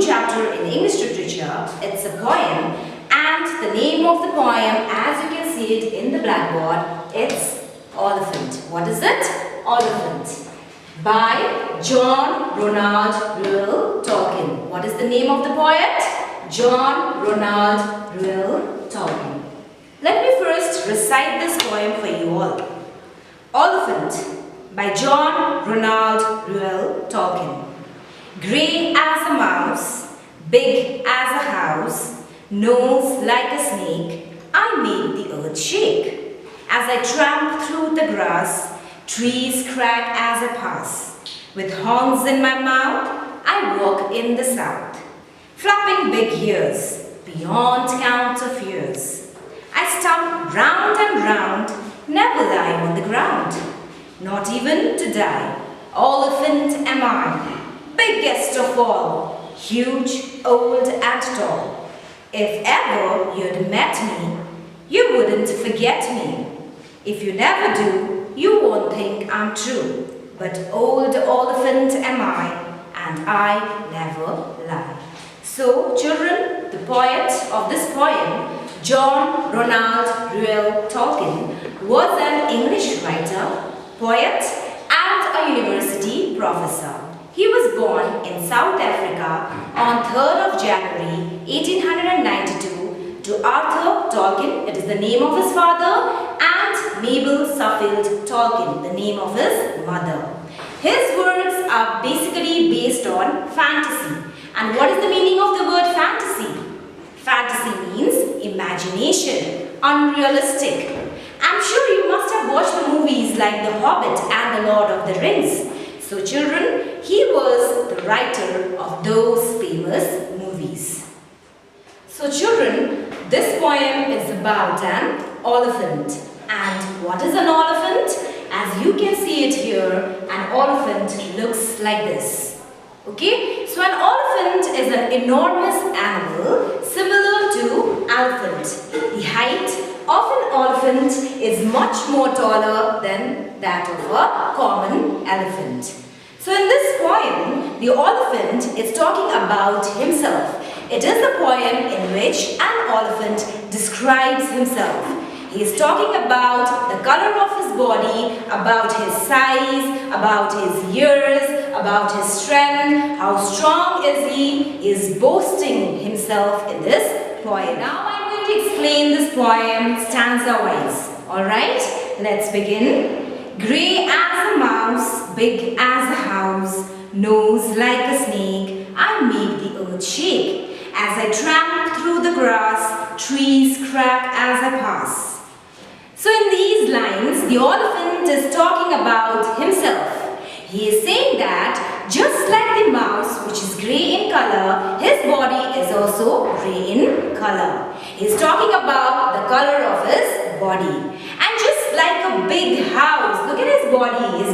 chapter in English literature. It's a poem, and the name of the poem, as you can see it in the blackboard, it's Oliphant. What is it? Oliphant. By John Ronald Reuel Tolkien. What is the name of the poet? John Ronald Reuel Tolkien. Let me first recite this poem for you all. Oliphant by John Ronald Reuel Tolkien. Grey as a mouse, big as a house, nose like a snake, I made the earth shake. As I tramp through the grass, trees crack as I pass. With horns in my mouth, I walk in the south, flapping big ears, beyond count of years. I stump round and round, never lie on the ground, not even to die. Oliphant am I, biggest of all, huge, old and tall. If ever you'd met me, you wouldn't forget me. If you never do, you won't think I'm true. But old Oliphant am I, and I never lie. So, children, the poet of this poem, John Ronald Reuel Tolkien, was an English writer, poet, and a university professor. He was born in South Africa on 3rd of January 1892 to Arthur Tolkien, it is the name of his father, and Mabel Suffield Tolkien, the name of his mother. His works are basically based on fantasy. And what is the meaning of the word fantasy? Fantasy means imagination, unrealistic. I'm sure you must have watched the movies like The Hobbit and The Lord of the Rings. So children, he was the writer of those famous movies. So children, this poem is about an elephant. And what is an elephant? As you can see it here, an elephant looks like this. Okay, so an elephant is an enormous animal similar to elephant. The height of an elephant is much more taller than that of a common elephant. So in this poem, the elephant is talking about himself. It is a poem in which an elephant describes himself. He is talking about the color of his body, about his size, about his ears, about his strength, how strong is he is boasting himself in this poem. Now I'm going to explain this poem stanza-wise. Alright, let's begin. Grey as a mouse, big as a house, nose like a snake, I make the earth shake. As I tramp through the grass, trees crack as I pass. So in these lines, the elephant is talking about himself. He is saying that just like the mouse, which is grey in color, his body is also grey in color. He is talking about the color of his body. And just like a big house, look at his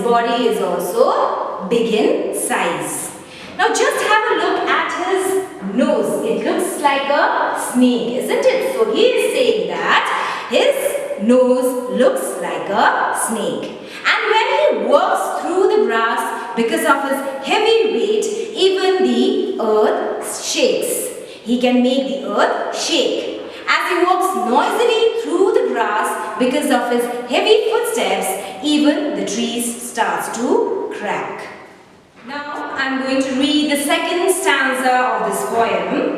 body is also big in size. Now just have a look at his nose. It looks like a snake, isn't it? So he is saying that his nose looks like a snake. And when he walks through the grass, because of his heavy weight, even the earth shakes. He can make the earth shake. As he walks noisily through the grass, because of his heavy footsteps, even the trees starts to crack. Now I'm going to read the second stanza of this poem.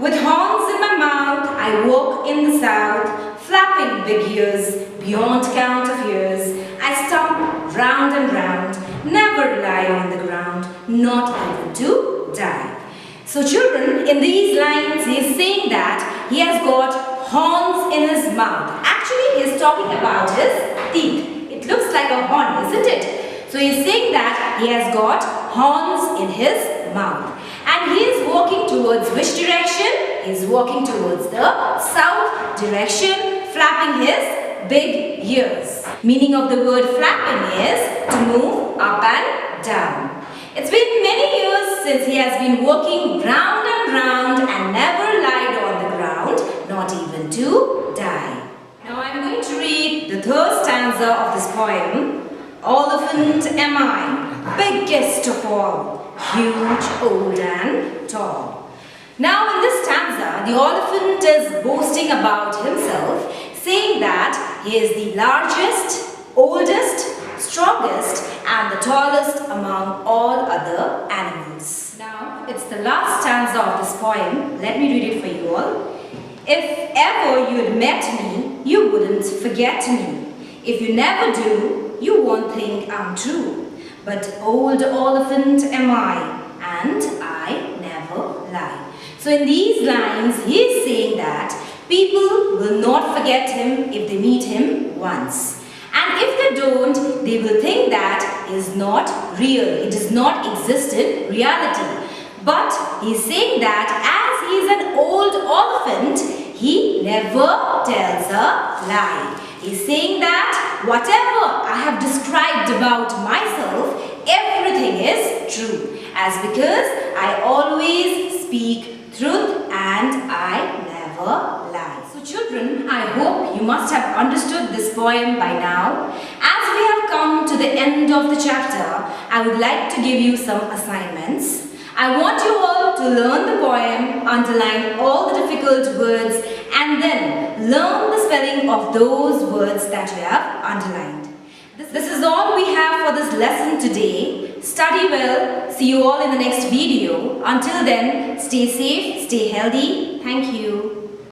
With horns in my mouth, I walk in the south, flapping big ears, beyond count of years. I stump round and round, never lie on the ground, not even to die. So children, in these lines, he is saying that he has got horns in his mouth. Actually, he is talking about his teeth. It looks like a horn, isn't it? So he is saying that he has got horns in his mouth. And he is walking towards which direction? He is walking towards the south direction, flapping his big ears. Meaning of the word flapping is to move up and down. It's been many years since he has been walking round and round and never lied on the ground, not even to die. Now I'm going to read the third stanza of this poem. Oliphant am I, biggest of all, huge, old and tall. Now in this stanza, the elephant is boasting about himself, saying that he is the largest, oldest, strongest and the tallest among all other animals. Now it's the last stanza of this poem. Let me read it for you all. If ever you had met me, you wouldn't forget me. If you never do, you won't think I'm true. But old elephant am I, and I never lie. So in these lines, he is saying that people will not forget him if they meet him once. And if they don't, they will think that he is not real. It does not exist in reality. But he is saying that as he is an old elephant, he never tells a lie. He is saying that whatever I have described about myself, everything is true. As because I always speak truth and I never lie. So children, I hope you must have understood this poem by now. As we have come to the end of the chapter, I would like to give you some assignments. I want you all to learn the poem, underline all the difficult words and then learn the spelling of those words that you have underlined. This is all we have for this lesson today. Study well. See you all in the next video. Until then, stay safe, stay healthy. Thank you.